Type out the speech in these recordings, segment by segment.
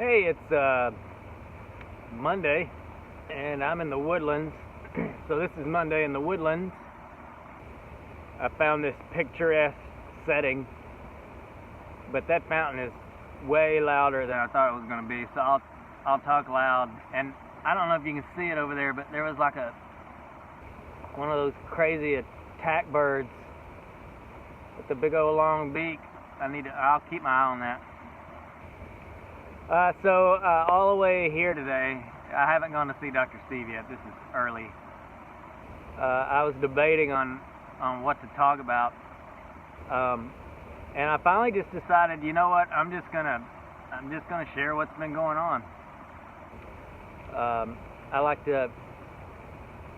Hey, it's Monday, and I'm in the Woodlands. So this is Monday in the Woodlands. I found this picturesque setting, but that fountain is way louder than I thought it was going to be. So I'll talk loud. And I don't know if you can see it over there, but there was like one of those crazy attack birds with the big old long beak. I'll keep my eye on that. So all the way here today, I haven't gone to see Dr. Steve yet. This is early. I was debating on what to talk about, and I finally just decided, you know what? I'm just gonna share what's been going on. I like to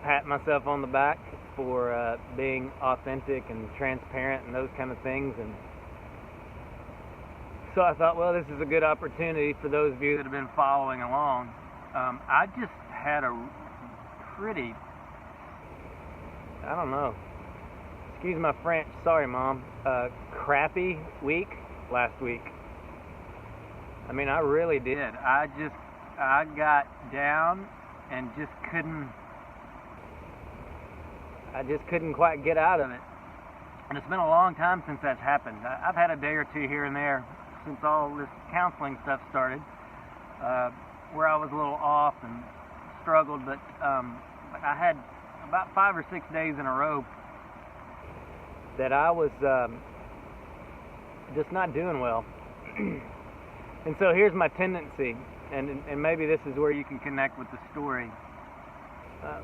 pat myself on the back for being authentic and transparent and those kind of things, and so I thought, well, this is a good opportunity for those of you that have been following along. I just had a pretty, I don't know, excuse my French, sorry Mom, crappy week last week. I mean, I really did. I got down and just couldn't quite get out of it. And it's been a long time since that's happened. I've had a day or two here and there since all this counseling stuff started, where I was a little off and struggled, but I had about 5 or 6 days in a row that I was just not doing well. And so here's my tendency, and maybe this is where you can connect with the story.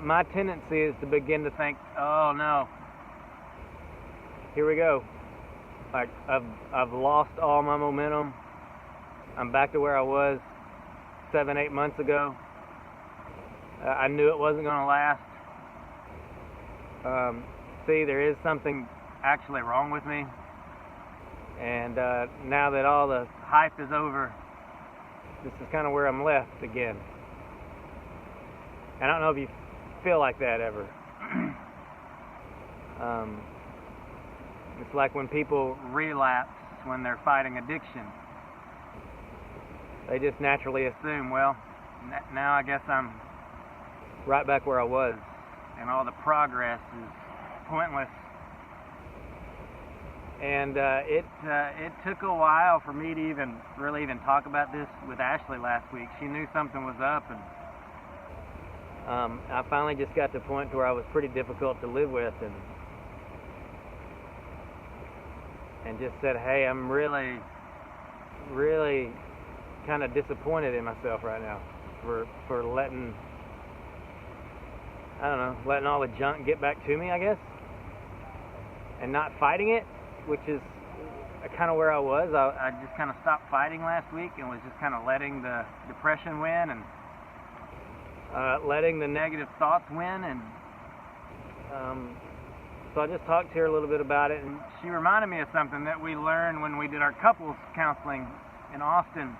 My tendency is to begin to think, oh no, here we go. Like I've lost all my momentum. I'm back to where I was 7-8 months ago. I knew it wasn't going to last. See, there is something actually wrong with me. And now that all the hype is over, this is kind of where I'm left again. I don't know if you feel like that ever. It's like when people relapse when they're fighting addiction. They just naturally assume, well, now I guess I'm right back where I was, and all the progress is pointless. And it took a while for me to even talk about this with Ashley last week. She knew something was up, and I finally just got to the point where I was pretty difficult to live with, and just said, hey, I'm really kind of disappointed in myself right now for letting all the junk get back to me, I guess, and not fighting it, which is kind of where I was. I just kind of stopped fighting last week and was just kind of letting the depression win and letting the negative thoughts win, and so I just talked to her a little bit about it, and she reminded me of something that we learned when we did our couples counseling in Austin.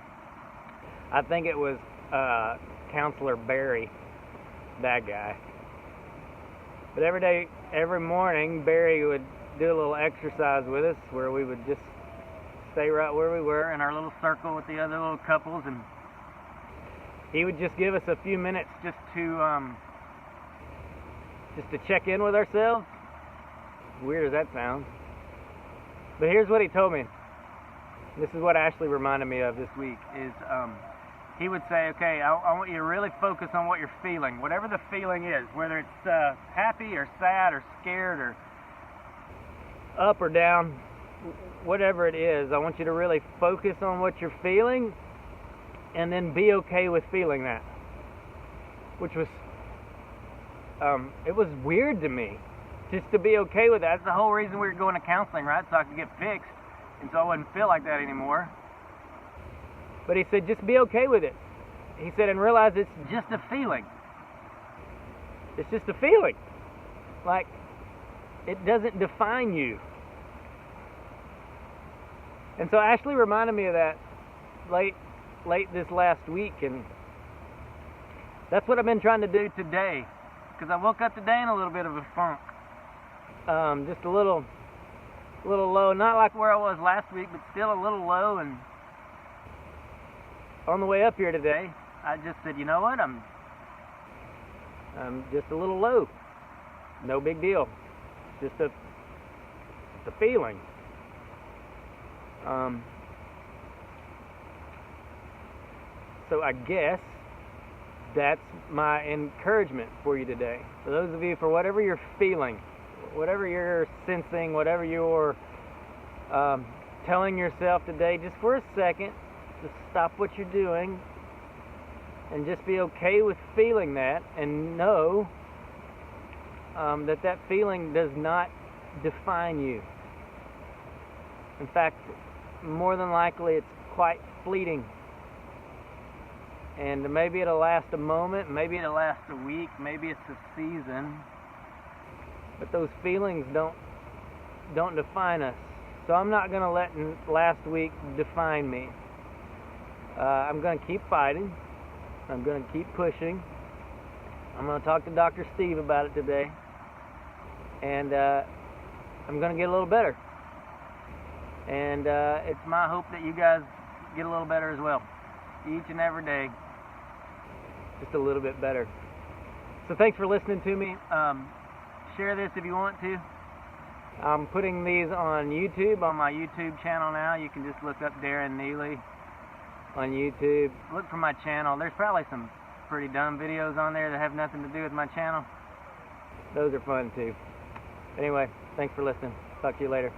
I think it was Counselor Barry, that guy. But every morning, Barry would do a little exercise with us where we would just stay right where we were in our little circle with the other little couples, and he would just give us a few minutes just to check in with ourselves. Weird as that sounds. But here's what he told me. This is what Ashley reminded me of this week, is he would say, okay, I want you to really focus on what you're feeling, whatever the feeling is, whether it's happy or sad or scared or up or down, whatever it is, I want you to really focus on what you're feeling and then be okay with feeling that. Which was, it was weird to me, just to be okay with that. That's the whole reason we were going to counseling, right? So I could get fixed, and so I wouldn't feel like that anymore. But he said, just be okay with it. He said, and realize it's just a feeling. It's just a feeling. Like, it doesn't define you. And so Ashley reminded me of that late this last week, and that's what I've been trying to do today, because I woke up today in a little bit of a funk. Just a little low, not like where I was last week, but still a little low, and on the way up here today, I just said, you know what, I'm just a little low. No big deal. Just a feeling. So I guess that's my encouragement for you today. For those of you, for whatever you're feeling, whatever you're sensing, whatever you're telling yourself today, just for a second, just stop what you're doing and just be okay with feeling that, and know that feeling does not define you. In fact, more than likely it's quite fleeting. And maybe it'll last a moment, maybe it'll last a week, maybe it's a season. But those feelings don't define us. So I'm not going to let last week define me. I'm going to keep fighting. I'm going to keep pushing. I'm going to talk to Dr. Steve about it today. And I'm going to get a little better. And it's my hope that you guys get a little better as well. Each and every day, just a little bit better. So thanks for listening to me. Share this if you want to. I'm putting these on YouTube, on my YouTube channel now. You can just look up Darren Neely on YouTube. Look for my channel. There's probably some pretty dumb videos on there that have nothing to do with my channel. Those are fun too. Anyway, thanks for listening. Talk to you later.